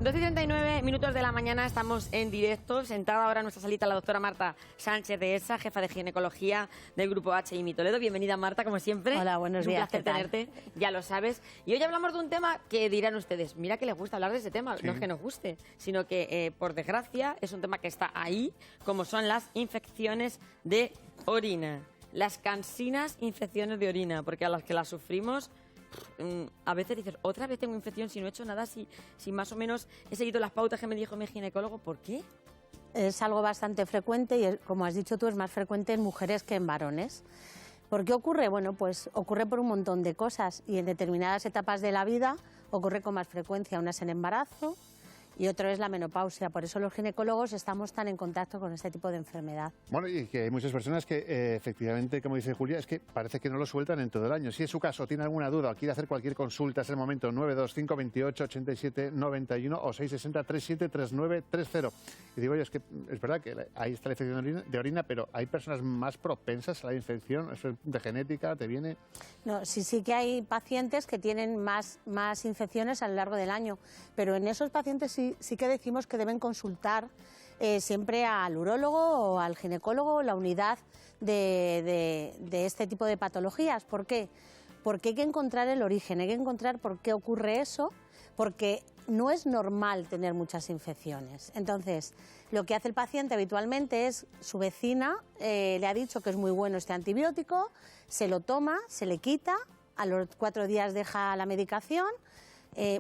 12:39 de la mañana, estamos en directo. Sentada ahora en nuestra salita la doctora Marta Sánchez de ESA, jefa de ginecología del Grupo HIMI Toledo. Bienvenida, Marta, como siempre. Hola, buenos días. Es un placer tenerte, ya lo sabes. Y hoy hablamos de un tema que dirán ustedes, mira que les gusta hablar de ese tema, sí. No es que nos guste, sino que, por desgracia, es un tema que está ahí, como son las infecciones de orina. Las cansinas infecciones de orina, porque a las que las sufrimos... A veces dices, otra vez tengo infección si no he hecho nada, si más o menos he seguido las pautas que me dijo mi ginecólogo. ¿Por qué? Es algo bastante frecuente y, como has dicho tú, es más frecuente en mujeres que en varones. ¿Por qué ocurre? Bueno, pues ocurre por un montón de cosas y en determinadas etapas de la vida ocurre con más frecuencia. Una es el embarazo y otro es la menopausia. Por eso los ginecólogos estamos tan en contacto con este tipo de enfermedad. Bueno, y que hay muchas personas que efectivamente, como dice Julia, es que parece que no lo sueltan en todo el año. Si es su caso, tiene alguna duda o quiere hacer cualquier consulta, es el momento. 925 28 87 91 o 660 37 39 30. Y digo, oye, es que es verdad que ahí está la infección de orina, pero hay personas más propensas a la infección. ¿Eso es de genética? ¿Te viene? No, sí que hay pacientes que tienen más infecciones a lo largo del año, pero en esos pacientes sí que decimos que deben consultar siempre al urólogo o al ginecólogo, la unidad de este tipo de patologías. ¿Por qué? Porque hay que encontrar el origen, hay que encontrar por qué ocurre eso, porque no es normal tener muchas infecciones. Entonces, lo que hace el paciente habitualmente es, su vecina le ha dicho que es muy bueno este antibiótico, se lo toma, se le quita, a los 4 días deja la medicación,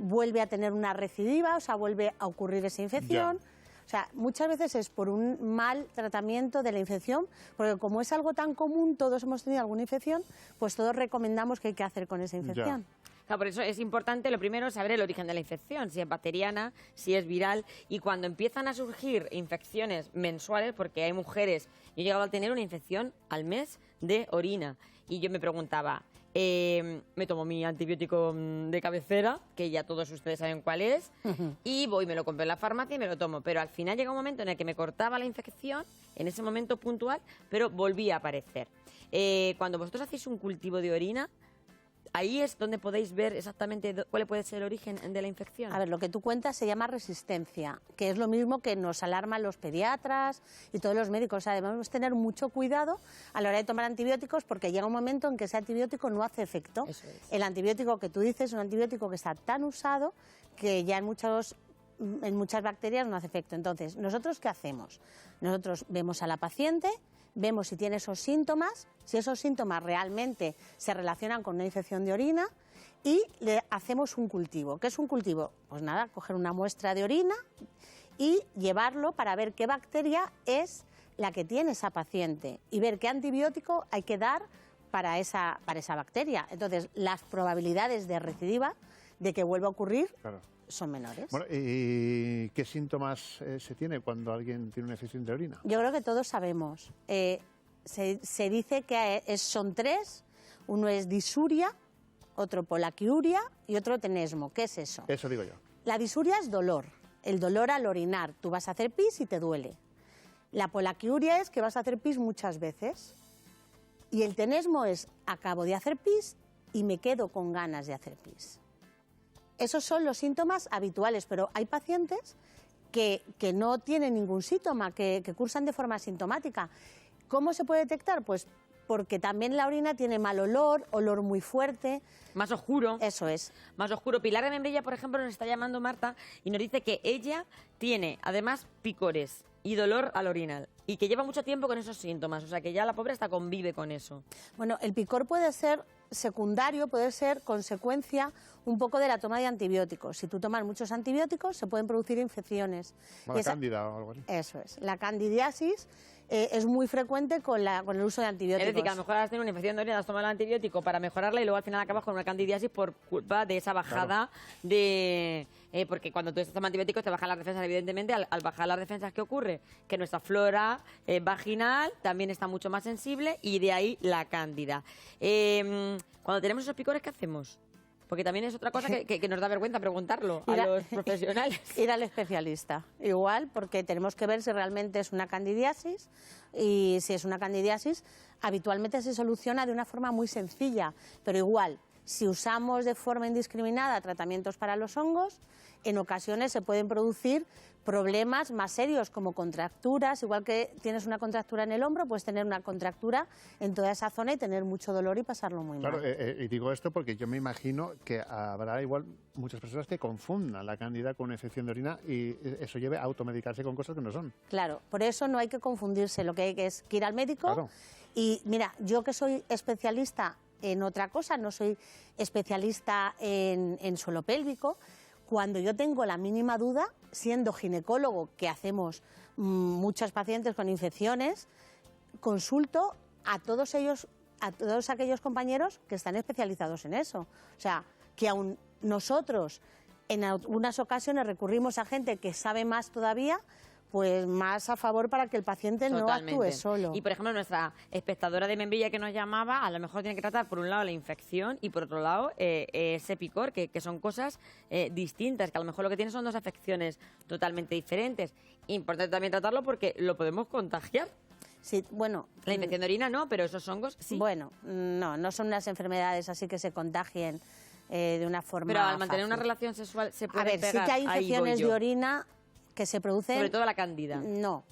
vuelve a tener una recidiva, o sea, vuelve a ocurrir esa infección. Ya. O sea, muchas veces es por un mal tratamiento de la infección, porque como es algo tan común, todos hemos tenido alguna infección, pues todos recomendamos qué hay que hacer con esa infección. Claro, por eso es importante, lo primero, saber el origen de la infección, si es bacteriana, si es viral, y cuando empiezan a surgir infecciones mensuales, porque hay mujeres, yo he llegado a tener una infección al mes de orina, y yo me preguntaba, me tomo mi antibiótico de cabecera, que ya todos ustedes saben cuál es, y voy, me lo compro en la farmacia y me lo tomo, pero al final llega un momento en el que me cortaba la infección, en ese momento puntual, pero volvía a aparecer. Cuando vosotros hacéis un cultivo de orina, ahí es donde podéis ver exactamente cuál puede ser el origen de la infección. A ver, lo que tú cuentas se llama resistencia, que es lo mismo que nos alarman los pediatras y todos los médicos. O sea, debemos tener mucho cuidado a la hora de tomar antibióticos, porque llega un momento en que ese antibiótico no hace efecto. Eso es. El antibiótico que tú dices es un antibiótico que está tan usado que ya en muchas bacterias no hace efecto. Entonces, ¿nosotros qué hacemos? Nosotros vemos a la paciente, vemos si tiene esos síntomas, si esos síntomas realmente se relacionan con una infección de orina y le hacemos un cultivo. ¿Qué es un cultivo? Pues nada, coger una muestra de orina y llevarlo para ver qué bacteria es la que tiene esa paciente y ver qué antibiótico hay que dar para esa bacteria. Entonces, las probabilidades de recidiva, de que vuelva a ocurrir, claro, son menores. Bueno, ¿y qué síntomas se tiene cuando alguien tiene una infección de orina? Yo creo que todos sabemos. Se dice que son 3. Uno es disuria, otro polaquiuria y otro tenesmo. ¿Qué es eso? Eso digo yo. La disuria es dolor, el dolor al orinar. Tú vas a hacer pis y te duele. La polaquiuria es que vas a hacer pis muchas veces. Y el tenesmo es, acabo de hacer pis y me quedo con ganas de hacer pis. Esos son los síntomas habituales, pero hay pacientes que no tienen ningún síntoma, que cursan de forma asintomática. ¿Cómo se puede detectar? Pues porque también la orina tiene mal olor, olor muy fuerte. Más oscuro. Eso es. Más oscuro. Pilar de Membrilla, por ejemplo, nos está llamando Marta y nos dice que ella tiene, además, picores y dolor al orinar y que lleva mucho tiempo con esos síntomas. O sea, que ya la pobre hasta convive con eso. Bueno, el picor puede ser secundario, puede ser consecuencia un poco de la toma de antibióticos. Si tú tomas muchos antibióticos, se pueden producir infecciones. La cándida o algo así. Eso es. La candidiasis es muy frecuente con el uso de antibióticos. Es decir, que a lo mejor has tenido una infección de orina, has tomado el antibiótico para mejorarla y luego al final acabas con una candidiasis por culpa de esa bajada, claro, porque cuando tú estás tomando antibióticos te bajan las defensas, evidentemente. Al bajar las defensas, ¿qué ocurre? Que nuestra flora vaginal también está mucho más sensible y de ahí la cándida. Cuando tenemos esos picores, ¿qué hacemos? Porque también es otra cosa que nos da vergüenza preguntarlo a los profesionales. Ir al especialista, igual, porque tenemos que ver si realmente es una candidiasis, y si es una candidiasis, habitualmente se soluciona de una forma muy sencilla, pero igual, si usamos de forma indiscriminada tratamientos para los hongos, en ocasiones se pueden producir problemas más serios como contracturas, igual que tienes una contractura en el hombro, puedes tener una contractura en toda esa zona y tener mucho dolor y pasarlo muy mal. Claro, y digo esto porque yo me imagino que habrá igual muchas personas que confundan la cándida con una infección de orina y eso lleve a automedicarse con cosas que no son. Claro, por eso no hay que confundirse, lo que hay que es que ir al médico. Claro. Y mira, yo que soy especialista en otra cosa, no soy especialista en suelo pélvico, cuando yo tengo la mínima duda, siendo ginecólogo, que hacemos muchos pacientes con infecciones, consulto a todos aquellos compañeros que están especializados en eso. O sea, que aún nosotros en algunas ocasiones recurrimos a gente que sabe más todavía, pues más a favor para que el paciente no actúe solo. Y, por ejemplo, nuestra espectadora de Membilla que nos llamaba, a lo mejor tiene que tratar, por un lado, la infección y, por otro lado, ese picor, que son cosas distintas, que a lo mejor lo que tiene son dos afecciones totalmente diferentes. Importante también tratarlo porque lo podemos contagiar. Sí, bueno... La infección de orina no, pero esos hongos sí. Bueno, no son unas enfermedades así que se contagien de una forma Pero al mantener fácil. una relación sexual se puede pegar. A ver, sí que hay infecciones de orina que se producen... Sobre todo la cándida. No,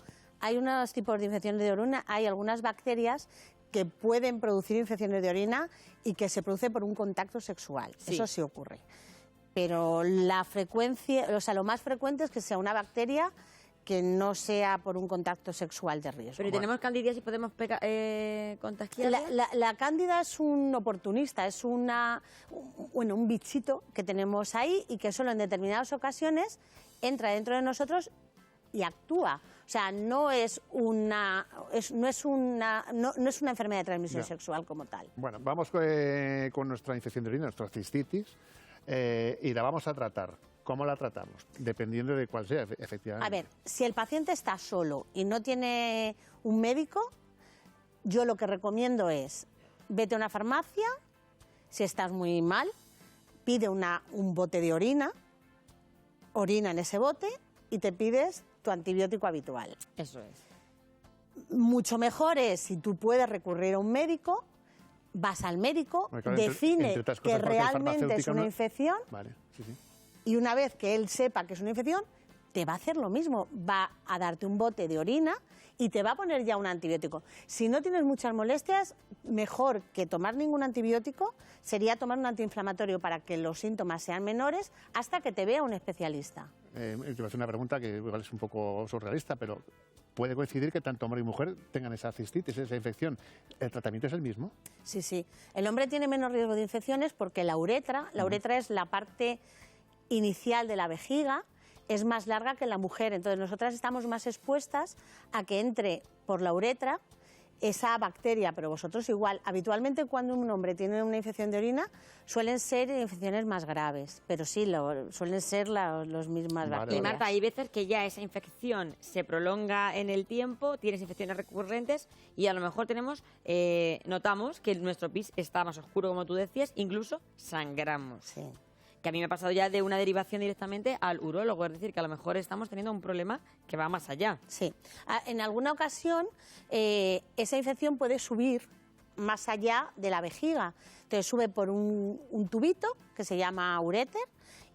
hay unos tipos de infecciones de orina, hay algunas bacterias que pueden producir infecciones de orina y que se produce por un contacto sexual. Sí. Eso sí ocurre. Pero la frecuencia, o sea, lo más frecuente es que sea una bacteria que no sea por un contacto sexual de riesgo. Pero tenemos candidiasis y podemos contagiarla. La cándida es un oportunista, es un bichito que tenemos ahí y que solo en determinadas ocasiones entra dentro de nosotros y actúa. O sea, no es una enfermedad de transmisión sexual como tal. Bueno, vamos con nuestra infección de orina, nuestra cistitis, y la vamos a tratar. ¿Cómo la tratamos? Dependiendo de cuál sea, efectivamente. A ver, si el paciente está solo y no tiene un médico, yo lo que recomiendo es vete a una farmacia, si estás muy mal, pide un bote de orina en ese bote y te pides tu antibiótico habitual. Eso es. Mucho mejor es, si tú puedes recurrir a un médico, vas al médico, bueno, claro, define que realmente es una infección. Vale, sí. Y una vez que él sepa que es una infección, te va a hacer lo mismo. Va a darte un bote de orina y te va a poner ya un antibiótico. Si no tienes muchas molestias, mejor que tomar ningún antibiótico sería tomar un antiinflamatorio para que los síntomas sean menores hasta que te vea un especialista. Te voy a hacer una pregunta que igual es un poco surrealista, pero ¿puede coincidir que tanto hombre y mujer tengan esa cistitis, esa infección? ¿El tratamiento es el mismo? Sí. El hombre tiene menos riesgo de infecciones porque la uretra es la parte inicial de la vejiga, es más larga que la mujer, entonces nosotras estamos más expuestas a que entre por la uretra esa bacteria, pero vosotros igual. Habitualmente cuando un hombre tiene una infección de orina suelen ser infecciones más graves, pero sí, suelen ser las mismas bacterias. Y Marta, hay veces que ya esa infección se prolonga en el tiempo, tienes infecciones recurrentes y a lo mejor notamos que nuestro pis está más oscuro, como tú decías, incluso sangramos. Sí. Que a mí me ha pasado ya de una derivación directamente al urólogo, es decir, que a lo mejor estamos teniendo un problema que va más allá. Sí, en alguna ocasión esa infección puede subir más allá de la vejiga, entonces sube por un tubito que se llama uréter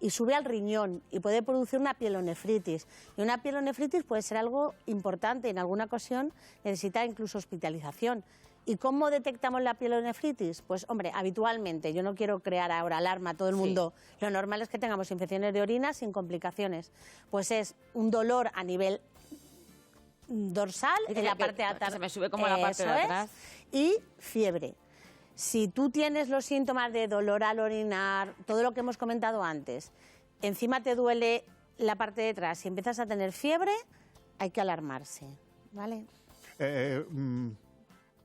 y sube al riñón y puede producir una pielonefritis. Y una pielonefritis puede ser algo importante, en alguna ocasión necesita incluso hospitalización. ¿Y cómo detectamos la pielonefritis? Pues, hombre, habitualmente, yo no quiero crear ahora alarma a todo el mundo, lo normal es que tengamos infecciones de orina sin complicaciones. Pues es un dolor a nivel dorsal, en la parte de atrás. Se me sube como la parte de atrás. Y fiebre. Si tú tienes los síntomas de dolor al orinar, todo lo que hemos comentado antes, encima te duele la parte de atrás y empiezas a tener fiebre, hay que alarmarse, ¿vale?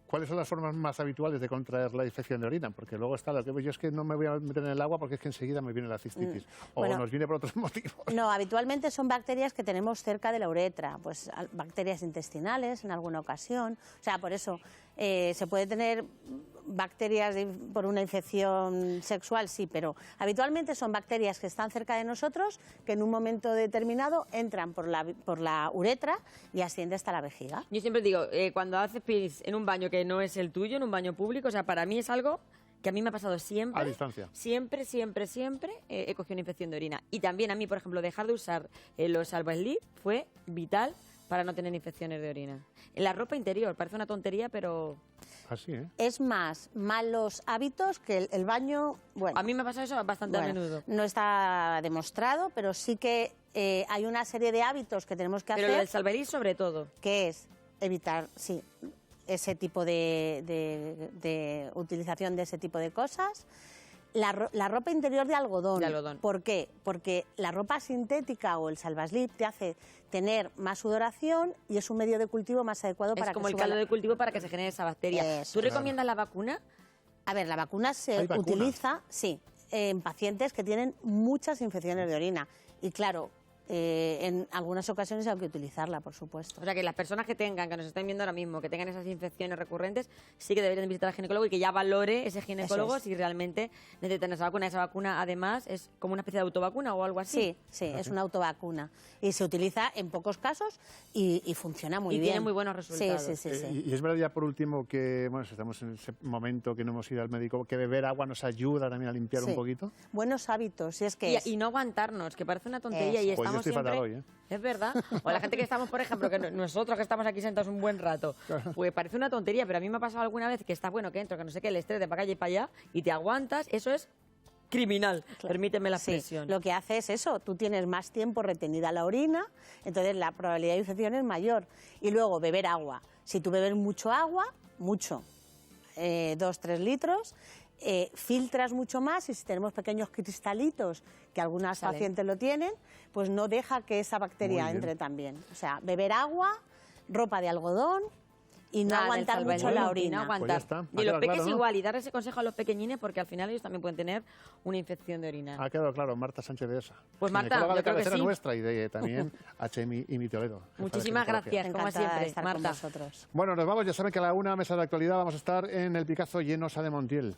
¿Cuáles son las formas más habituales de contraer la infección de orina? Porque luego está lo que yo es que no me voy a meter en el agua porque es que enseguida me viene la cistitis. O nos viene por otros motivos. No, habitualmente son bacterias que tenemos cerca de la uretra, pues bacterias intestinales en alguna ocasión. O sea, por eso se puede tener bacterias por una infección sexual, sí, pero habitualmente son bacterias que están cerca de nosotros, que en un momento determinado entran por la uretra y asciende hasta la vejiga. Yo siempre digo, cuando haces pis en un baño que no es el tuyo, en un baño público, o sea, para mí es algo que a mí me ha pasado siempre. A distancia. Siempre he cogido una infección de orina. Y también a mí, por ejemplo, dejar de usar los Salva-Slip fue vital para no tener infecciones de orina. En la ropa interior, parece una tontería, pero... Así, ¿eh? Es más malos hábitos que el baño. Bueno, A mí me ha pasado eso bastante a menudo. no está demostrado, pero sí que hay una serie de hábitos que tenemos que Pero hacer, el Salva-Slip sobre todo. que es evitar, sí, ese tipo de utilización de ese tipo de cosas. La ropa interior de algodón. De algodón. ¿Por qué? Porque la ropa sintética o el Salva-Slip te hace tener más sudoración y es un medio de cultivo más adecuado para Es como que el suba caldo de cultivo para que se genere esa bacteria. Eso. ¿Tú recomiendas la vacuna? A ver, la vacuna se ¿Hay vacuna? utiliza, sí, en pacientes que tienen muchas infecciones de orina. Y claro, en algunas ocasiones hay que utilizarla, por supuesto. O sea, que las personas que nos estén viendo ahora mismo, que tengan esas infecciones recurrentes, sí que deberían visitar al ginecólogo y que ya valore ese ginecólogo Eso es. si realmente necesitan esa vacuna. Esa vacuna, además, es como una especie de autovacuna o algo así. Sí, sí, es una autovacuna. Y se utiliza en pocos casos y funciona muy Y bien. tiene muy buenos resultados. Sí, sí, sí. sí. Y es verdad ya por último que, bueno, si estamos en ese momento que no hemos ido al médico, que beber agua nos ayuda también a limpiar Sí. un poquito. Buenos hábitos, si es que Y no aguantarnos, que parece una tontería y Eso. Pues yo estamos estoy siempre... fatal hoy, ¿eh? Es verdad. O la gente que estamos, por ejemplo, que nosotros que estamos aquí sentados un buen rato, pues parece una tontería, pero a mí me ha pasado alguna vez que está bueno que entro, que no sé qué, el estrés de para acá y para allá, y te aguantas, eso es criminal, permíteme la Sí, expresión. lo que hace es eso, tú tienes más tiempo retenida la orina, entonces la probabilidad de infección es mayor. Y luego beber agua. Si tú bebes mucho agua, 2-3 litros, filtras mucho más y si tenemos pequeños cristalitos, que algunas Salen. pacientes lo tienen, pues no deja que esa bacteria Muy bien. entre también. O sea, beber agua, ropa de algodón y no Nada, aguantar del mucho Salva-Slip, la y orina. no aguantar. Pues ya está. Ha Y los quedado peques claro, ¿no? igual, y dar ese consejo a los pequeñines porque al final ellos también pueden tener una infección de orina. Ha quedado claro, Marta Sánchez de Osa. Pues Marta, ginecóloga de yo creo que cabecera sí. nuestra y de también HMI y mi Toledo. jefa de Muchísimas ginecología. gracias, como Encantada de siempre, estar con Marta. vosotros. Bueno, nos vamos, ya saben que a la 1, mesa de actualidad, vamos a estar en el Picazo Llenosa de Montiel.